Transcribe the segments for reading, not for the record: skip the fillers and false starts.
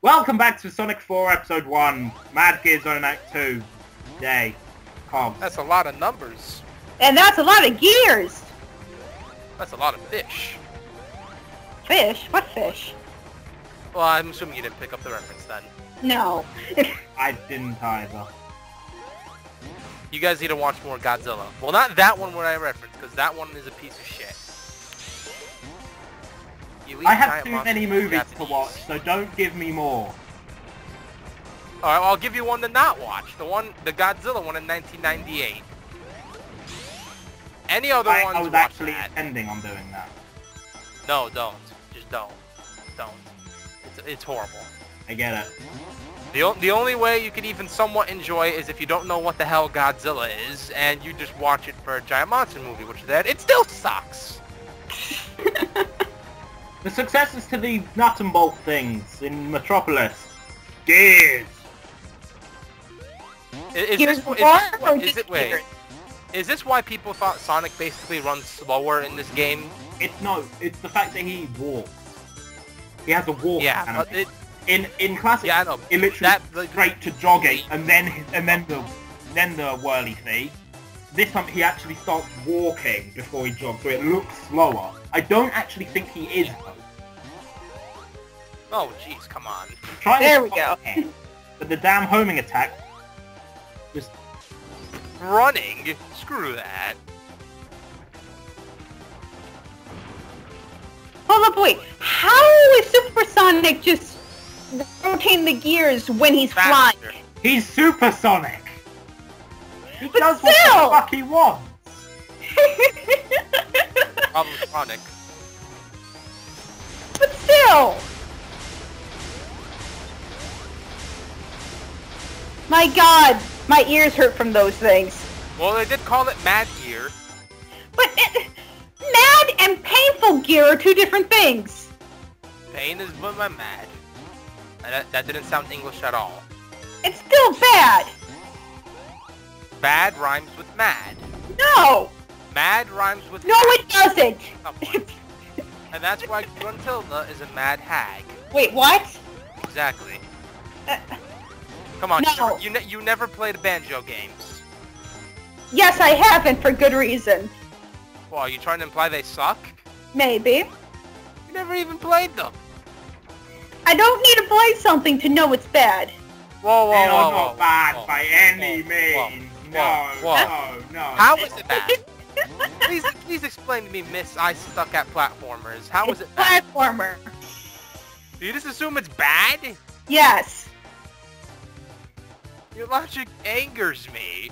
Welcome back to Sonic 4 Episode 1, Mad Gear Zone Act 2, Day, Cobbs. That's a lot of numbers. And that's a lot of gears! That's a lot of fish. Fish? What fish? Well, I'm assuming you didn't pick up the reference then. No. I didn't either. You guys need to watch more Godzilla. Well, not that one where I referenced, because that one is a piece of shit. I have too many movies to watch, so don't give me more. Alright, well, I'll give you one to not watch. The Godzilla one in 1998. Any other ones, I was actually intending on doing that. No, don't. Just don't. Don't. It's horrible. I get it. The only way you can even somewhat enjoy it is if you don't know what the hell Godzilla is, and you just watch it for a giant monster movie, which is that it still sucks. The successors to the nut and bolt things in Metropolis. Gears! Is this why people thought Sonic basically runs slower in this game? It's the fact that he walks. He has a walk animation. In classic, it literally straight to jogging and then the whirly thing. This time he actually starts walking before he jogs, so it looks slower. I don't actually think he is though. Oh jeez, come on. There we go. But the damn homing attack just running. Screw that. Hold up, wait. How is Supersonic just rotating the gears when he's flying? He's supersonic. He But does still! what the fuck he wants. Problem with Sonic. But still! My god, my ears hurt from those things. Well, they did call it Mad Gear. But mad and painful gear are two different things. Pain is what my mad. And that didn't sound English at all. It's still bad. Bad rhymes with mad. No. Mad rhymes with No, mad. it doesn't. And that's why Gruntilda is a mad hag. Wait, what? Exactly. Come on, No. you never played Banjo games. Yes, I haven't for good reason. Well, are you trying to imply they suck? Maybe. You never even played them. I don't need to play something to know it's bad. Whoa, They are not bad by any means. No. How is it bad? Please explain to me, Miss I suck at platformers. How is it bad? Platformer. Do you just assume it's bad? Yes. Your logic angers me.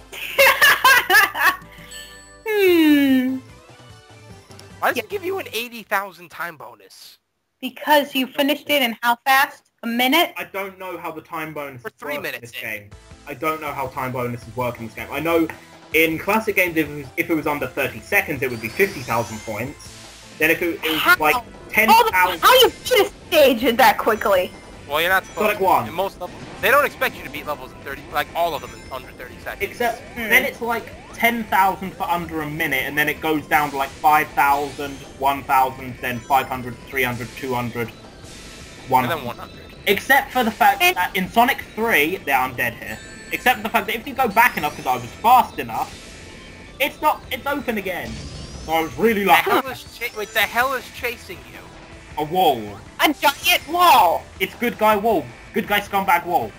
Why does it give you an 80,000 time bonus? Because you finished it in how fast? A minute? I don't know how the time bonus For 3 minutes in this game. I don't know how time bonuses work in this game. I know in classic games if it was under 30 seconds it would be 50,000 points. Then if it was like 10,000... How you beat a stage in that quickly? Well, you're not supposed Sonic 1. In most levels, they don't expect you to beat levels in 30, like all of them in under 30 seconds. Except then it's like 10,000 for under a minute, and then it goes down to like 5,000, 1,000, then 500, 300, 200, 100. And then 100. Except for the fact that in Sonic 3, I'm dead here. Except for the fact that if you go back enough, because I was fast enough, it's open again. So I was really lucky. Wait, the hell is chasing you? A wall. A giant wall. It's good guy wall. Good guy scumbag wall.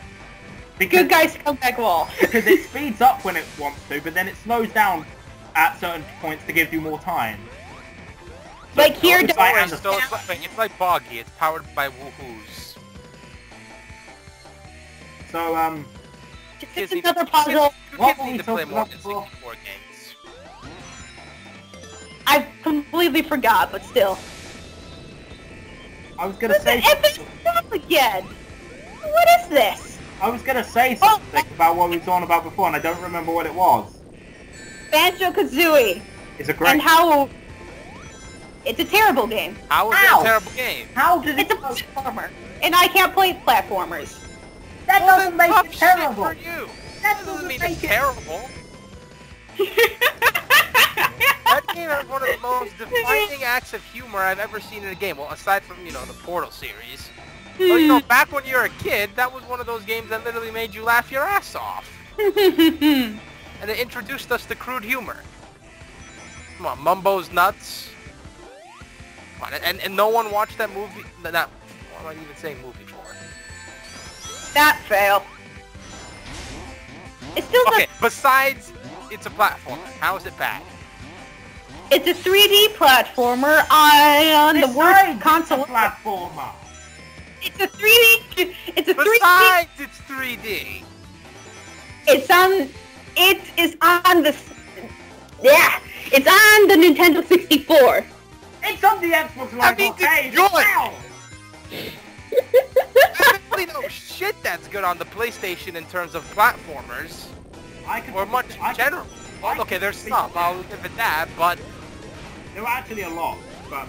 Good guy scumbag wall. Because it speeds up when it wants to, but then it slows down at certain points to give you more time. So Like here, it's it's like Boggy. It's powered by woohoos. So It's another puzzle. What Kids were we need to play talking more about before? N64 games. I completely forgot, but still. I was gonna say Epic stuff again. What is this? I was gonna say something about what we were talking about before, and I don't remember what it was. Banjo-Kazooie. It's a great. And how... It's a terrible game. How is it a terrible game? How did It's a platformer. And I can't play platformers. That doesn't make Tough it shit terrible. for you. That Doesn't doesn't mean make it's it terrible. That game has one of the most defining acts of humor I've ever seen in a game. Well, aside from, the Portal series. Well, you know, back when you were a kid, that was one of those games that literally made you laugh your ass off. And it introduced us to crude humor. Come on, Mumbo's Nuts. Come on, and no one watched that movie. What am I even saying movie for? That fail. It's still okay. Besides, it's a platformer. How is it bad? It's a 3D platformer on the worst console. It's a platformer. It's a 3D. It's a 3D. Besides, it's 3D. It's on. It is on the. Yeah, it's on the Nintendo 64. It's on the Xbox Live Arcade. I really know shit that's good on the PlayStation in terms of platformers. Or much in general. Well, okay, there's some. I'll give it that, but there are actually a lot. But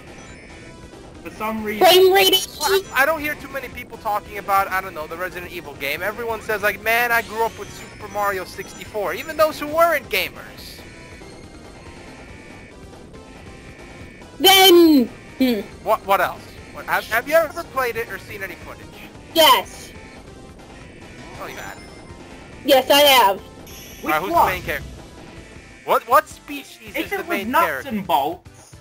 for some reason, frame rate. I don't hear too many people talking about, I don't know, the Resident Evil game. Everyone says like, man, I grew up with Super Mario 64. Even those who weren't gamers. Then. What else? Have you ever played it or seen any footage? Yes. Oh, you have. Yes, I have. Alright, who's the main character? What species is the main character? If it was nuts and bolts,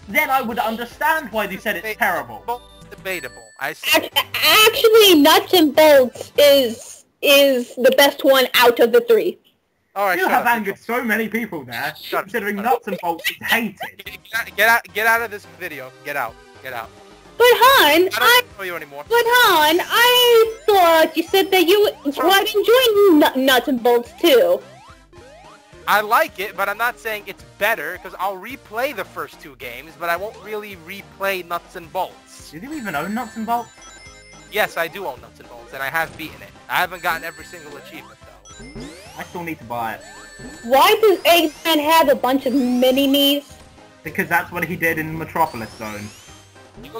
then I would understand why they said it's terrible. It's debatable. I see. Actually, Nuts and Bolts is the best one out of the 3. Alright, you have angered so many people there, considering Nuts and Bolts is hated. Get out of this video. Get out. Get out. But hon, I don't know you anymore. But hon, I thought you said that you enjoy Nuts and Bolts too. I like it, but I'm not saying it's better, because I'll replay the first 2 games, but I won't really replay Nuts and Bolts. Do you even own Nuts and Bolts? Yes, I do own Nuts and Bolts, and I have beaten it. I haven't gotten every single achievement, though. I still need to buy it. Why does Eggman have a bunch of mini-me's? Because that's what he did in Metropolis Zone.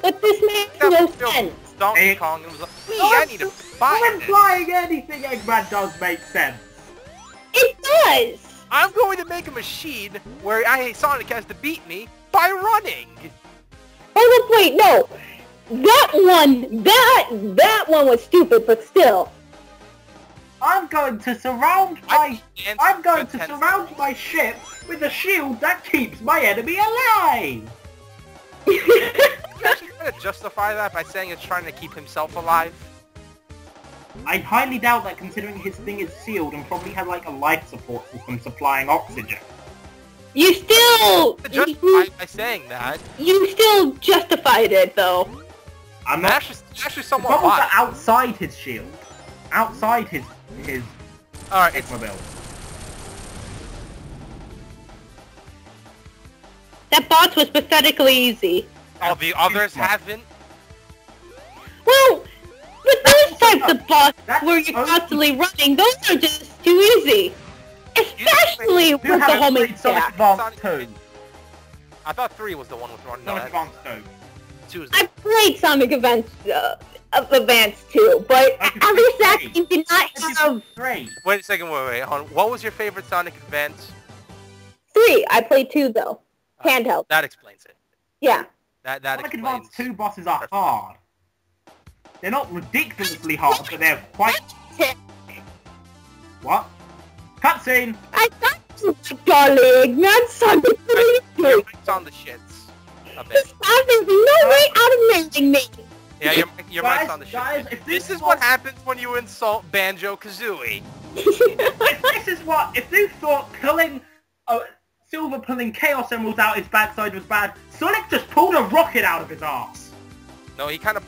But this makes no sense. Donkey Kong was like, I need to buy it. Implying anything Eggman does make sense. It does! I'm going to make a machine where Sonic has to beat me by running. Oh, look, wait, no. That one was stupid, but still. I'm going to surround my ship with a shield that keeps my enemy alive. You're actually trying to justify that by saying it's trying to keep himself alive? I highly doubt that, considering his thing is sealed and probably has like a life support system supplying oxygen. You still... Justify by saying that. You still justified it, though. I'm not... Actually somewhat wise. Outside his shield. Outside his Alright, it's... mobile. That boss was pathetically easy. Oh, the others haven't? Well, with those types of boss where you're constantly running, those are just too easy. Especially with the homing stack. Advance 2. I thought 3 was the one with running. Sonic Advance 2. I played Sonic Advance 2, but at least that game did not have... 3. Wait a second, wait. What was your favorite Sonic Advance? 3. I played 2 though. Handheld. That explains it. Yeah. That Sonic explains... Advance 2 bosses are hard. They're not ridiculously hard, but they're quite... What? Cutscene! I thought you were darling, not Sonic 3. It's on the shits. A bit. There's no way out of marrying me. Yeah, your mic's on the shit. This is what happens when you insult Banjo-Kazooie. If you thought Silver pulling Chaos Emeralds out his backside was bad, Sonic just pulled a rocket out of his ass. No, he kind of...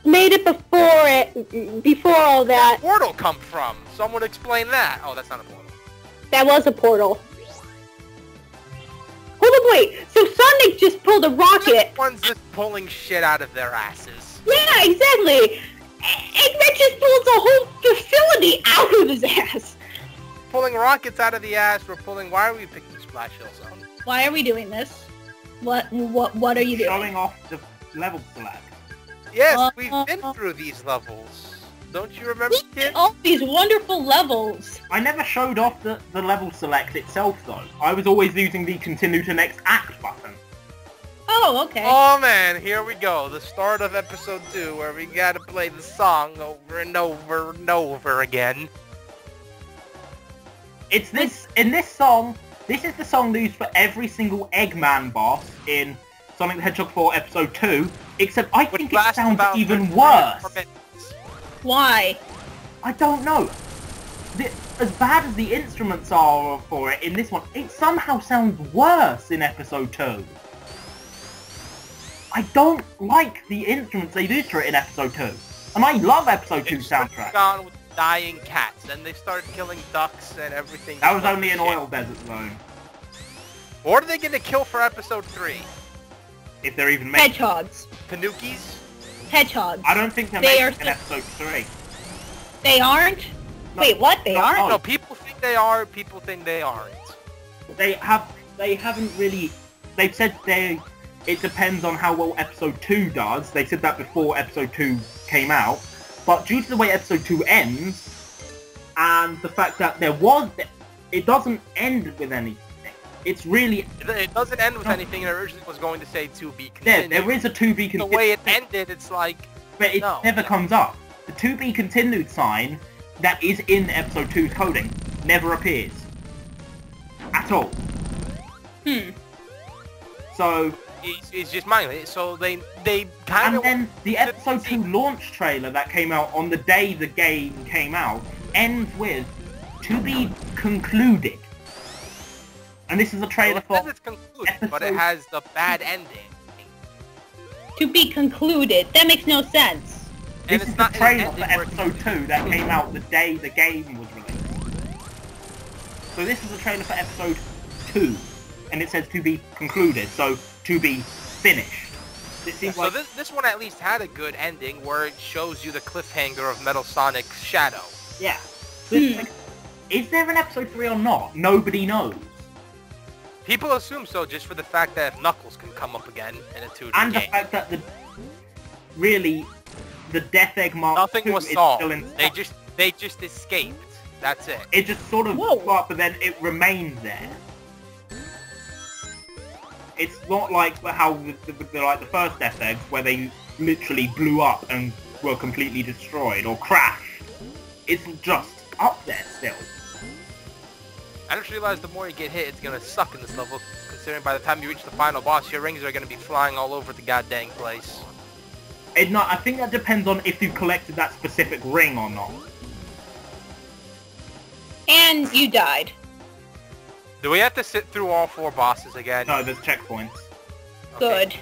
Made it before all that. Where'd the portal come from? Someone explain that. Oh, that's not a portal. That was a portal. Hold on, wait. So Sonic just pulled a rocket. Everyone's just pulling shit out of their asses. Yeah, exactly. Eggman just pulls a whole facility out of his ass. Pulling rockets out of the ass. We're pulling... Why are we picking Splash Hill Zone? Why are we doing this? What are you doing? Showing off the level select. Yes, we've been through these levels. Don't you remember, kid? All these wonderful levels. I never showed off the level select itself, though. I was always using the continue to next act button. Oh, Oh, okay. Oh man, here we go. The start of episode 2, where we gotta play the song over and over and over again. It's this, in this song, this is the song used for every single Eggman boss in Sonic the Hedgehog 4 episode 2, except I think it sounds even worse. Why? I don't know. As bad as the instruments are for it in this one, it somehow sounds worse in episode 2. I don't like the instruments they do for it in episode 2. And I love episode 2 soundtrack. Gone with dying cats, and they started killing ducks and everything. That was only an oil desert zone. What are they gonna kill for episode 3? If they're even making Hedgehogs. Tanukis? Hedgehogs. I don't think they're making an episode 3. They aren't? No, wait, what? They aren't? No, people think they are, people think they aren't. They haven't really... They've said it depends on how well episode 2 does. They said that before episode 2 came out. But due to the way episode 2 ends, and the fact that it doesn't end with anything. It's really... It doesn't end with anything, and it originally was going to say to be continued. There is a to be continued. The way it ended, it's like... But it never comes up. The to be continued sign that is in episode 2's coding never appears. At all. So... It's just mindless, so they kind of... And then the episode 2 launch trailer that came out on the day the game came out ends with, to be concluded. And this is a trailer for... It says it's concluded, but it has the bad ending. To be concluded. That makes no sense. This is the trailer for episode 2 that came out the day the game was released. So this is the trailer for episode 2. And it says to be concluded, so to be finished. So this one at least had a good ending where it shows you the cliffhanger of Metal Sonic's shadow. Yeah. Is there an episode 3 or not? Nobody knows. People assume so just for the fact that Knuckles can come up again in a 2D game. And the fact that the Death Egg Mark Nothing was solved. Still in they just escaped. That's it. It just sort of blew up, but then it remained there. It's not like how the first Death Eggs, where they literally blew up and were completely destroyed or crashed. It's just up there still. I just realized the more you get hit, it's gonna suck in this level, considering by the time you reach the final boss, your rings are gonna be flying all over the goddamn place. I think that depends on if you collected that specific ring or not. And you died. Do we have to sit through all 4 bosses again? No, there's checkpoints. Good. Okay.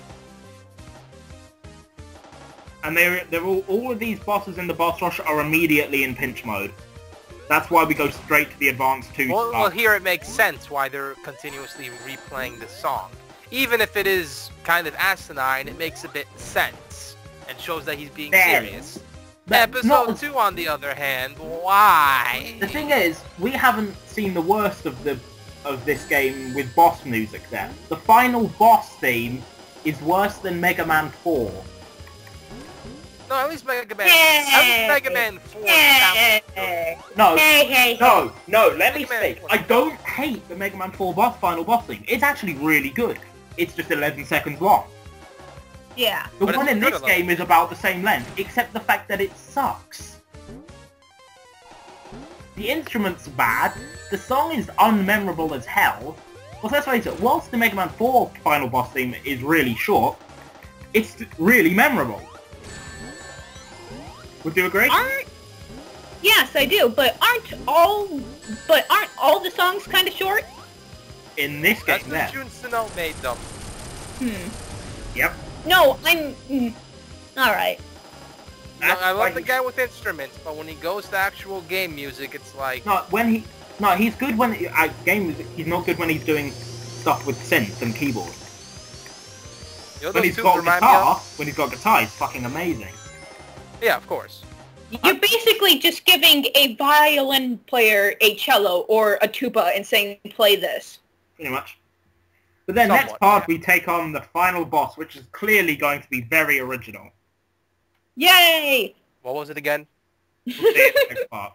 And they're all of these bosses in the boss rush are immediately in pinch mode. That's why we go straight to the advanced 2 stuff. Well, here it makes sense why they're continuously replaying this song. Even if it is kind of asinine, it makes a bit sense. And shows that he's being serious. Episode 2, on the other hand, why? The thing is, we haven't seen the worst of this game with boss music there. The final boss theme is worse than Mega Man 4. No, at least Mega Man 4 No, let me speak. I don't hate the Mega Man 4 final boss theme. It's actually really good. It's just 11 seconds long. Yeah. The one in this game is about the same length, except the fact that it sucks. The instrument's bad, the song is unmemorable as hell. Well, let's face it, whilst the Mega Man 4 final boss theme is really short, it's really memorable. Would you agree? Yes, I do, but aren't all the songs kind of short? In this game, that's when Jun Sino made them. Yep. No, alright. I love the guy with instruments, but when he goes to actual game music, it's like... he's good when... game music, he's not good when he's doing stuff with synth and keyboard. When he's got guitar, he's fucking amazing. Yeah, of course. You're basically just giving a violin player a cello or a tuba and saying, play this. Pretty much. But then next part, we take on the final boss, which is clearly going to be very original. Yay! What was it again? We'll see it next part.